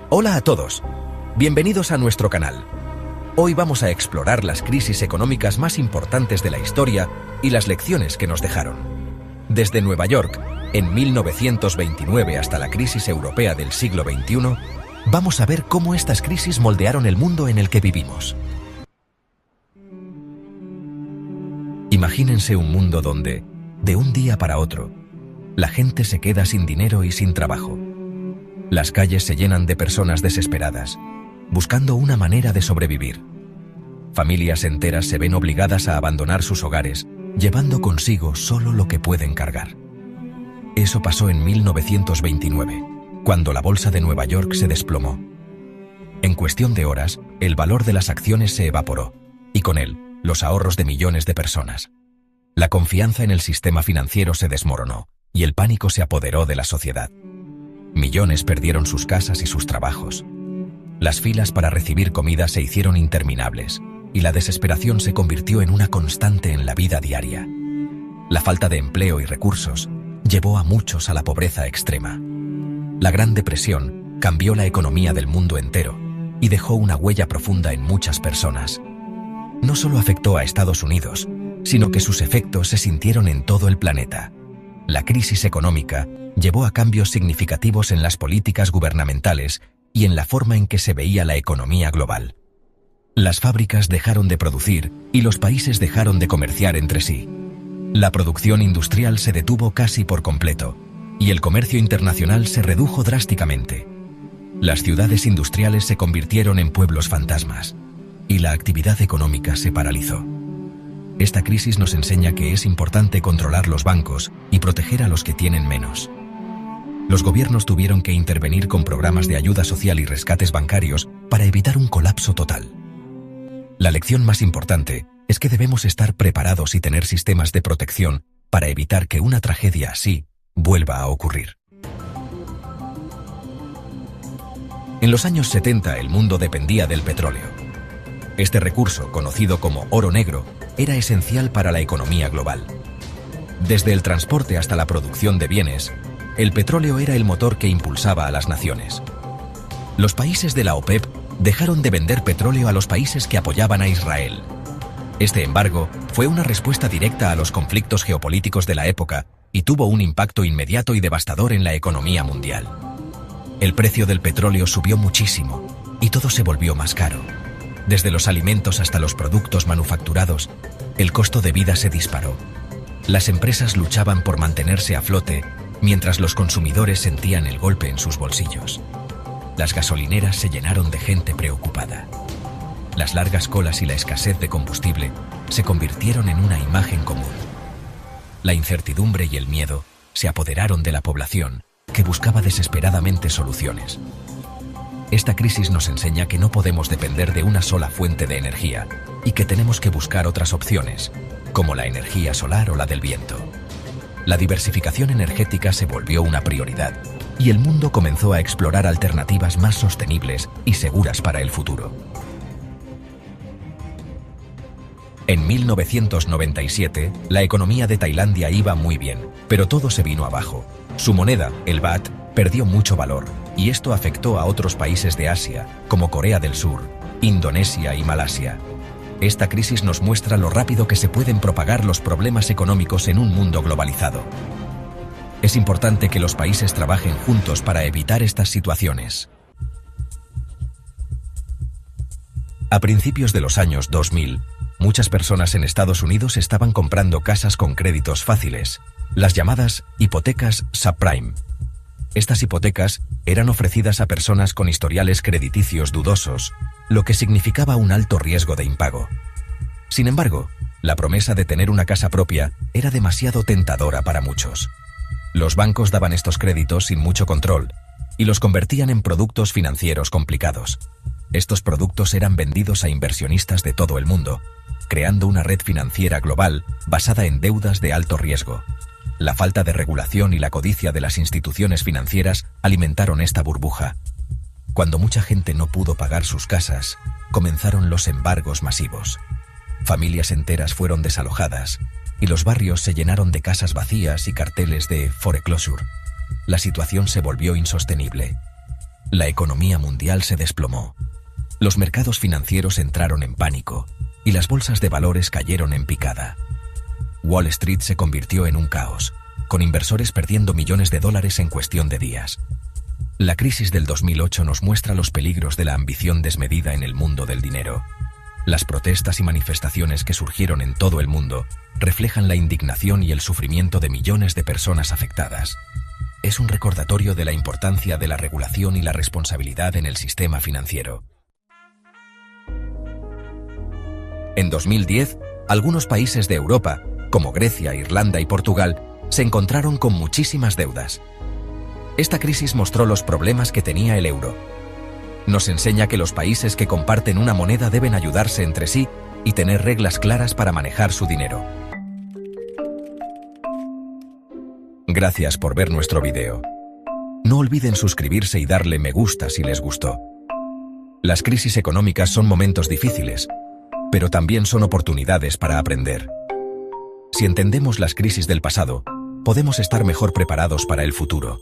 Hola a todos, bienvenidos a nuestro canal. Hoy vamos a explorar las crisis económicas más importantes de la historia y las lecciones que nos dejaron. Desde Nueva York, en 1929 hasta la crisis europea del siglo XXI, vamos a ver cómo estas crisis moldearon el mundo en el que vivimos. Imagínense un mundo donde, de un día para otro, la gente se queda sin dinero y sin trabajo. Las calles se llenan de personas desesperadas, buscando una manera de sobrevivir. Familias enteras se ven obligadas a abandonar sus hogares, llevando consigo solo lo que pueden cargar. Eso pasó en 1929, cuando la bolsa de Nueva York se desplomó. En cuestión de horas, el valor de las acciones se evaporó, y con él, los ahorros de millones de personas. La confianza en el sistema financiero se desmoronó, y el pánico se apoderó de la sociedad. Millones perdieron sus casas y sus trabajos. Las filas para recibir comida se hicieron interminables, y la desesperación se convirtió en una constante en la vida diaria. La falta de empleo y recursos llevó a muchos a la pobreza extrema. La Gran Depresión cambió la economía del mundo entero y dejó una huella profunda en muchas personas. No solo afectó a Estados Unidos, sino que sus efectos se sintieron en todo el planeta. La crisis económica llevó a cambios significativos en las políticas gubernamentales y en la forma en que se veía la economía global. Las fábricas dejaron de producir y los países dejaron de comerciar entre sí. La producción industrial se detuvo casi por completo y el comercio internacional se redujo drásticamente. Las ciudades industriales se convirtieron en pueblos fantasmas y la actividad económica se paralizó. Esta crisis nos enseña que es importante controlar los bancos y proteger a los que tienen menos. Los gobiernos tuvieron que intervenir con programas de ayuda social y rescates bancarios para evitar un colapso total. La lección más importante es que debemos estar preparados y tener sistemas de protección para evitar que una tragedia así vuelva a ocurrir. En los años 70 el mundo dependía del petróleo. Este recurso, conocido como oro negro, era esencial para la economía global. Desde el transporte hasta la producción de bienes, el petróleo era el motor que impulsaba a las naciones. Los países de la OPEP dejaron de vender petróleo a los países que apoyaban a Israel. Este embargo fue una respuesta directa a los conflictos geopolíticos de la época y tuvo un impacto inmediato y devastador en la economía mundial. El precio del petróleo subió muchísimo y todo se volvió más caro. Desde los alimentos hasta los productos manufacturados, el costo de vida se disparó. Las empresas luchaban por mantenerse a flote, mientras los consumidores sentían el golpe en sus bolsillos. Las gasolineras se llenaron de gente preocupada. Las largas colas y la escasez de combustible se convirtieron en una imagen común. La incertidumbre y el miedo se apoderaron de la población, que buscaba desesperadamente soluciones. Esta crisis nos enseña que no podemos depender de una sola fuente de energía y que tenemos que buscar otras opciones, como la energía solar o la del viento. La diversificación energética se volvió una prioridad y el mundo comenzó a explorar alternativas más sostenibles y seguras para el futuro. En 1997, la economía de Tailandia iba muy bien, pero todo se vino abajo. Su moneda, el baht, perdió mucho valor, y esto afectó a otros países de Asia, como Corea del Sur, Indonesia y Malasia. Esta crisis nos muestra lo rápido que se pueden propagar los problemas económicos en un mundo globalizado. Es importante que los países trabajen juntos para evitar estas situaciones. A principios de los años 2000, muchas personas en Estados Unidos estaban comprando casas con créditos fáciles, las llamadas hipotecas subprime. Estas hipotecas eran ofrecidas a personas con historiales crediticios dudosos, lo que significaba un alto riesgo de impago. Sin embargo, la promesa de tener una casa propia era demasiado tentadora para muchos. Los bancos daban estos créditos sin mucho control y los convertían en productos financieros complicados. Estos productos eran vendidos a inversionistas de todo el mundo, creando una red financiera global basada en deudas de alto riesgo. La falta de regulación y la codicia de las instituciones financieras alimentaron esta burbuja. Cuando mucha gente no pudo pagar sus casas, comenzaron los embargos masivos. Familias enteras fueron desalojadas y los barrios se llenaron de casas vacías y carteles de foreclosure. La situación se volvió insostenible. La economía mundial se desplomó. Los mercados financieros entraron en pánico y las bolsas de valores cayeron en picada. Wall Street se convirtió en un caos, con inversores perdiendo millones de dólares en cuestión de días. La crisis del 2008 nos muestra los peligros de la ambición desmedida en el mundo del dinero. Las protestas y manifestaciones que surgieron en todo el mundo reflejan la indignación y el sufrimiento de millones de personas afectadas. Es un recordatorio de la importancia de la regulación y la responsabilidad en el sistema financiero. En 2010, algunos países de Europa, como Grecia, Irlanda y Portugal, se encontraron con muchísimas deudas. Esta crisis mostró los problemas que tenía el euro. Nos enseña que los países que comparten una moneda deben ayudarse entre sí y tener reglas claras para manejar su dinero. Gracias por ver nuestro video. No olviden suscribirse y darle me gusta si les gustó. Las crisis económicas son momentos difíciles, pero también son oportunidades para aprender. Si entendemos las crisis del pasado, podemos estar mejor preparados para el futuro.